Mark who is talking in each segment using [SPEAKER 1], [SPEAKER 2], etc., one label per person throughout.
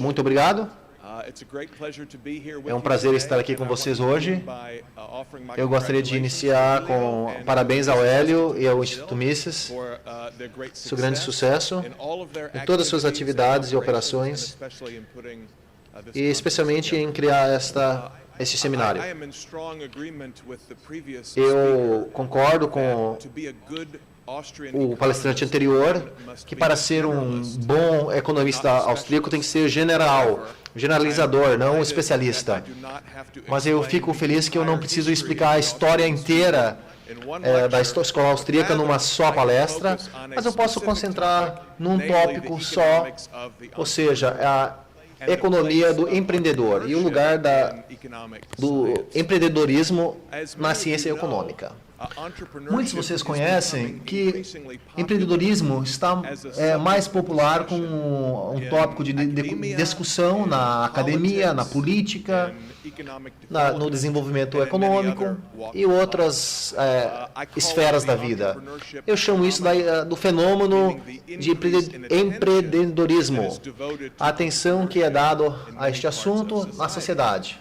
[SPEAKER 1] Muito obrigado. É um prazer estar aqui com vocês hoje. Eu gostaria de iniciar com parabéns ao Hélio e ao Instituto Mises, seu grande sucesso em todas as suas atividades e operações, e especialmente em criar este seminário. Eu concordo com o palestrante anterior, que para ser um bom economista austríaco tem que ser generalizador, não especialista. Mas eu fico feliz que eu não preciso explicar a história inteira da escola austríaca numa só palestra, mas eu posso concentrar num tópico só, ou seja, a economia do empreendedor e o lugar do empreendedorismo na ciência econômica. Muitos de vocês conhecem que empreendedorismo está mais popular como um tópico de discussão na academia, na política, no desenvolvimento econômico e outras esferas da vida. Eu chamo isso do fenômeno de empreendedorismo, a atenção que é dada a este assunto na sociedade.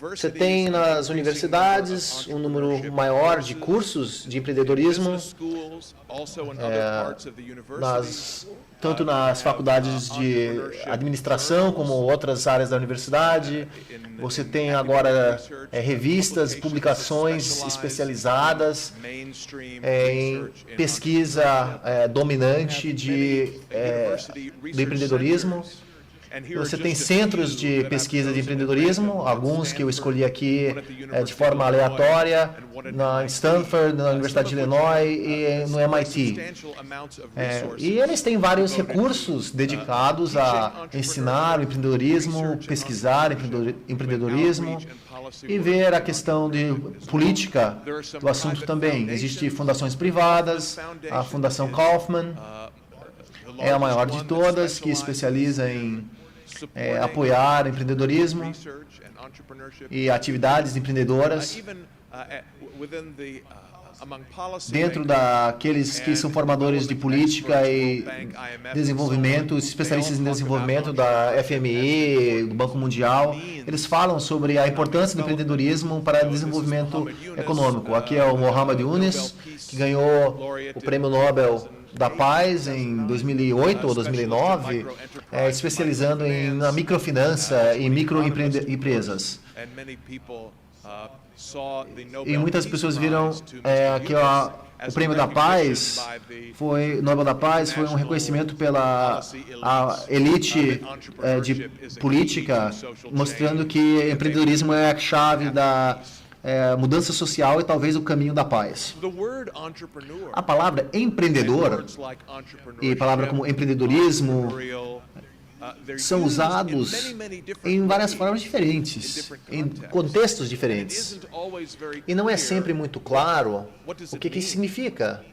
[SPEAKER 1] Você tem nas universidades um número maior de cursos de empreendedorismo, tanto nas faculdades de administração como outras áreas da universidade. Você tem agora revistas, publicações especializadas em pesquisa dominante do empreendedorismo. Você tem centros de pesquisa de empreendedorismo, alguns que eu escolhi aqui de forma aleatória, na Stanford, na Universidade de Illinois e no MIT. E eles têm vários recursos dedicados a ensinar o empreendedorismo, pesquisar empreendedorismo e ver a questão de política do assunto também. Existem fundações privadas, a Fundação Kauffman é a maior de todas, que especializa em apoiar empreendedorismo e atividades empreendedoras. Dentro daqueles que são formadores de política e desenvolvimento, especialistas em desenvolvimento da FMI, do Banco Mundial, eles falam sobre a importância do empreendedorismo para o desenvolvimento econômico. Aqui é o Mohamed Yunus, que ganhou o Prêmio Nobel da Paz em 2008 ou 2009, especializando na microfinança e microempresas. E muitas pessoas viram que o Prêmio da Paz, Nobel da Paz, foi um reconhecimento pela elite de política, mostrando que empreendedorismo é a chave da mudança social e talvez o caminho da paz. A palavra empreendedor e palavra como empreendedorismo são usados em várias formas diferentes, em contextos diferentes. E não é sempre muito claro o que isso significa.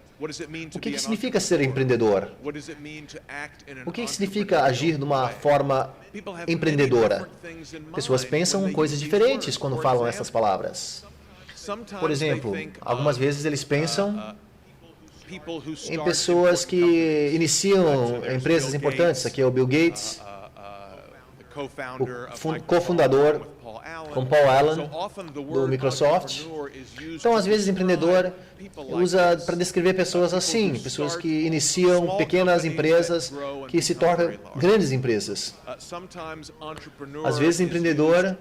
[SPEAKER 1] O que significa ser empreendedor? O que significa agir de uma forma empreendedora? Pessoas pensam coisas diferentes quando falam essas palavras. Por exemplo, algumas vezes eles pensam em pessoas que iniciam empresas importantes. Aqui é o Bill Gates, o cofundador com Paul Allen do Microsoft. Então, às vezes, empreendedor usa para descrever pessoas assim, pessoas que iniciam pequenas empresas que se tornam grandes empresas. Às vezes, empreendedor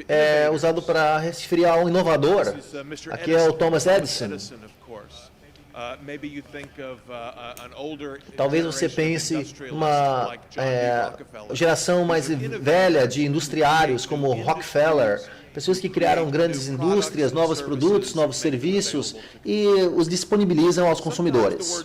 [SPEAKER 1] é usado para referir a um inovador. Aqui é o Thomas Edison. Talvez você pense uma geração mais velha de industriários como Rockefeller, pessoas que criaram grandes indústrias, novos produtos, novos serviços e os disponibilizam aos consumidores.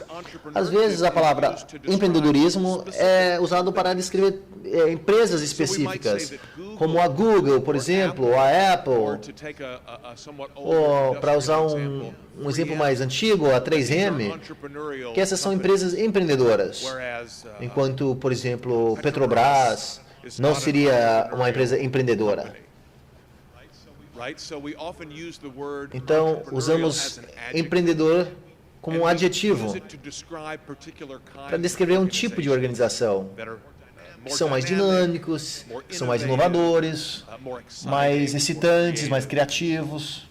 [SPEAKER 1] Às vezes a palavra empreendedorismo é usado para descrever empresas específicas, como a Google, por exemplo, a Apple, ou para usar um exemplo mais antigo, a 3M, que essas são empresas empreendedoras, enquanto, por exemplo, Petrobras não seria uma empresa empreendedora. Então, usamos empreendedor como um adjetivo para descrever um tipo de organização. que são mais dinâmicos, que são mais inovadores, mais excitantes, mais criativos.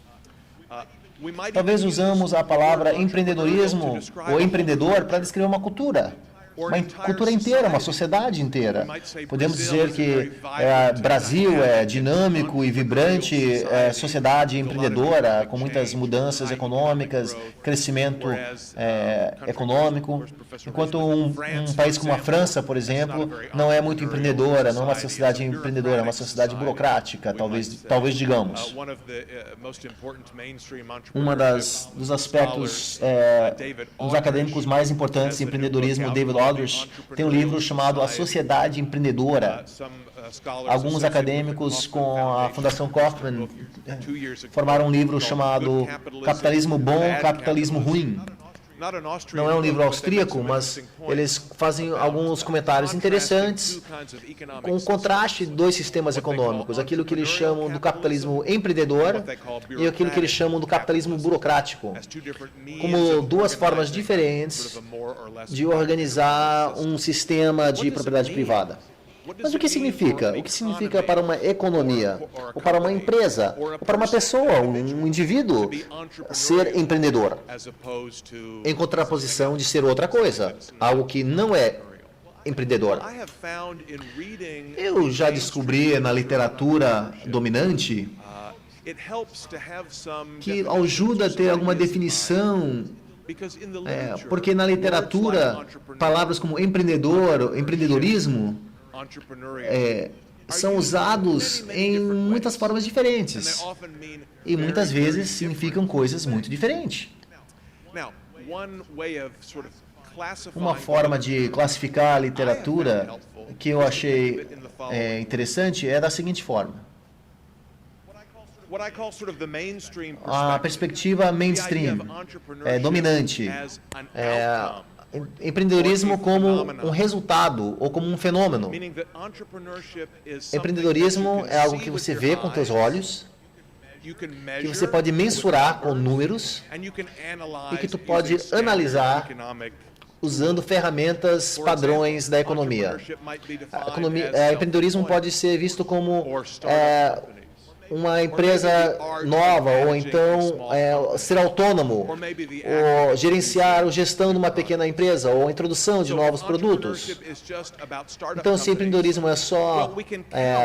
[SPEAKER 1] Talvez usamos a palavra empreendedorismo ou empreendedor para descrever uma cultura inteira, uma sociedade inteira. Podemos dizer que Brasil é dinâmico e vibrante, sociedade empreendedora, com muitas mudanças econômicas, crescimento econômico, enquanto um país como a França, por exemplo, não é muito empreendedora, não é uma sociedade empreendedora, é uma sociedade burocrática, talvez digamos. Dos aspectos dos acadêmicos mais importantes de empreendedorismo, David Aldrich, tem um livro chamado A Sociedade Empreendedora. Alguns acadêmicos com a Fundação Kauffman formaram um livro chamado Capitalismo Bom, Capitalismo Ruim. Não é um livro austríaco, mas eles fazem alguns comentários interessantes com o contraste de dois sistemas econômicos, aquilo que eles chamam do capitalismo empreendedor e aquilo que eles chamam do capitalismo burocrático, como duas formas diferentes de organizar um sistema de propriedade privada. Mas o que significa? O que significa para uma economia, ou para uma empresa, ou para uma pessoa, um indivíduo, ser empreendedor, em contraposição de ser outra coisa, algo que não é empreendedor? Eu já descobri na literatura dominante que ajuda a ter alguma definição, porque na literatura, palavras como empreendedor, empreendedorismo, são usados em muitas formas diferentes e muitas vezes significam coisas muito diferentes. Uma forma de classificar a literatura que eu achei interessante é da seguinte forma. A perspectiva mainstream, dominante, empreendedorismo como um resultado ou como um fenômeno. Empreendedorismo é algo que você vê com seus olhos, que você pode mensurar com números e que tu pode analisar usando ferramentas padrões da economia. Empreendedorismo pode ser visto como uma empresa nova, ou então ser autônomo, ou gerenciar a gestão de uma pequena empresa, ou a introdução de novos produtos. Então, se empreendedorismo é só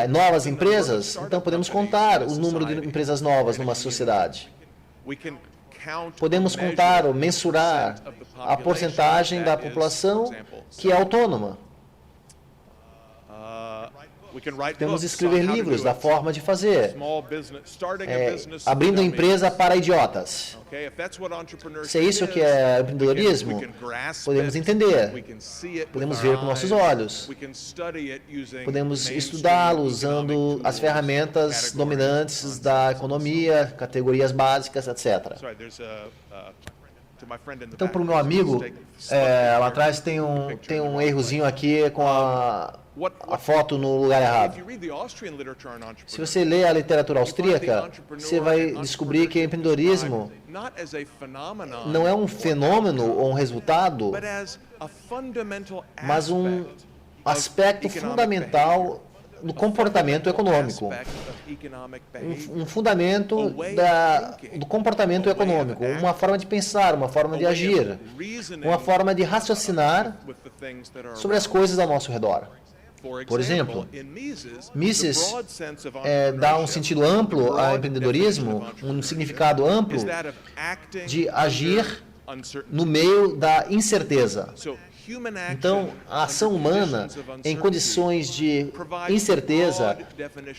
[SPEAKER 1] novas empresas, então podemos contar o número de empresas novas numa sociedade. Podemos contar ou mensurar a porcentagem da população que é autônoma. Podemos escrever livros da forma de fazer, abrindo empresa para idiotas. Se é isso que é empreendedorismo, podemos entender, podemos ver com nossos olhos, podemos estudá-lo usando as ferramentas dominantes da economia, categorias básicas, etc. Então, para o meu amigo, lá atrás tem um errozinho aqui com a foto no lugar errado. Se você lê a literatura austríaca, você vai descobrir que o empreendedorismo não é um fenômeno ou um resultado, mas um aspecto fundamental do comportamento econômico. Um fundamento do comportamento econômico, uma forma de pensar, uma forma de agir, uma forma de raciocinar sobre as coisas ao nosso redor. Por exemplo, Mises dá um sentido amplo ao empreendedorismo, um significado amplo de agir no meio da incerteza. Então, a ação humana em condições de incerteza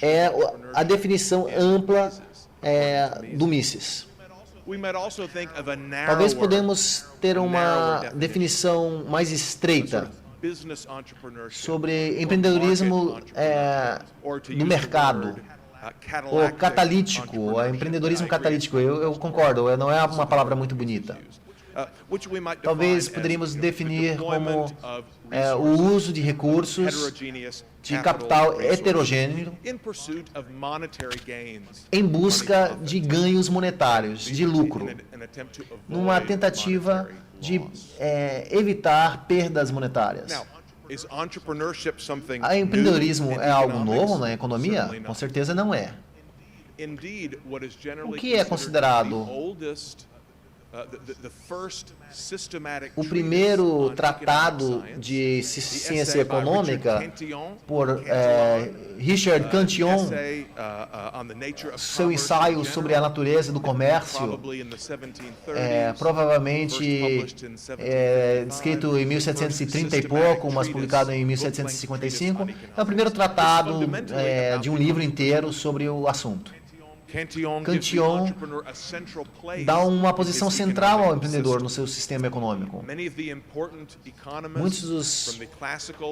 [SPEAKER 1] é a definição ampla do Mises. Talvez podemos ter uma definição mais estreita sobre empreendedorismo no mercado, ou catalítico, empreendedorismo catalítico. Eu concordo, não é uma palavra muito bonita. Talvez poderíamos definir como o uso de recursos de capital heterogêneo em busca de ganhos monetários, de lucro, numa tentativa de evitar perdas monetárias. A empreendedorismo é algo novo na economia? Com certeza não é. O que é considerado o primeiro tratado de ciência econômica por Richard Cantillon, seu ensaio sobre a natureza do comércio, provavelmente descrito em 1730 e pouco, mas publicado em 1755, é o primeiro tratado de um livro inteiro sobre o assunto. Cantillon dá uma posição central ao empreendedor no seu sistema econômico. Muitos dos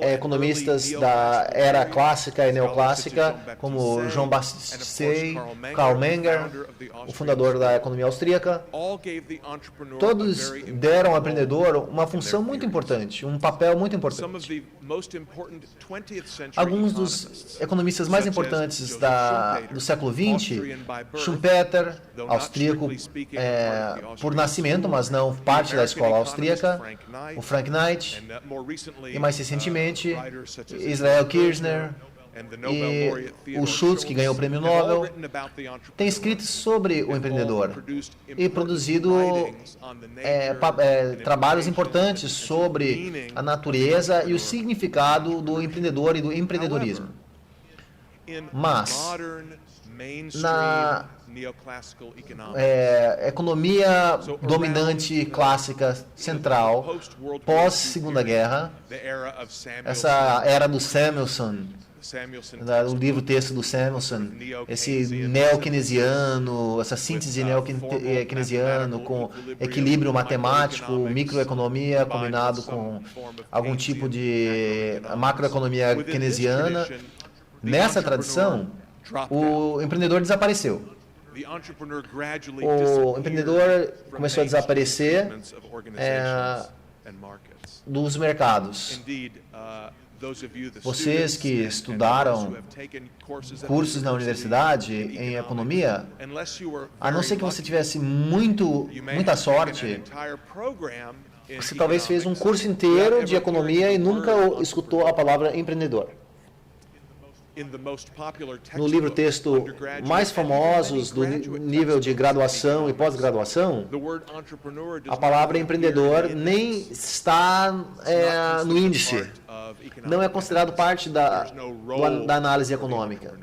[SPEAKER 1] economistas da era clássica e neoclássica, como Jean Basset, Karl Menger, o fundador da economia austríaca, todos deram ao empreendedor uma função muito importante, um papel muito importante. Alguns dos economistas mais importantes do século XX, Schumpeter, austríaco por nascimento, mas não parte da escola austríaca, o Frank Knight, e mais recentemente, Israel Kirzner e o Schultz, que ganhou o prêmio Nobel, têm escrito sobre o empreendedor e produzido trabalhos importantes sobre a natureza e o significado do empreendedor e do empreendedorismo. Mas, na economia dominante clássica central, pós-Segunda Guerra, essa era do Samuelson, o livro-texto do Samuelson, esse neo-keynesiano, essa síntese neo-keynesiano com equilíbrio matemático, microeconomia combinado com algum tipo de macroeconomia keynesiana. Nessa tradição, o empreendedor desapareceu. O empreendedor começou a desaparecer dos mercados. Vocês que estudaram cursos na universidade em economia, a não ser que você tivesse muita sorte, você talvez fez um curso inteiro de economia e nunca escutou a palavra empreendedor. No livro-texto mais famosos do nível de graduação e pós-graduação, a palavra empreendedor nem está no índice. Não é considerado parte da análise econômica.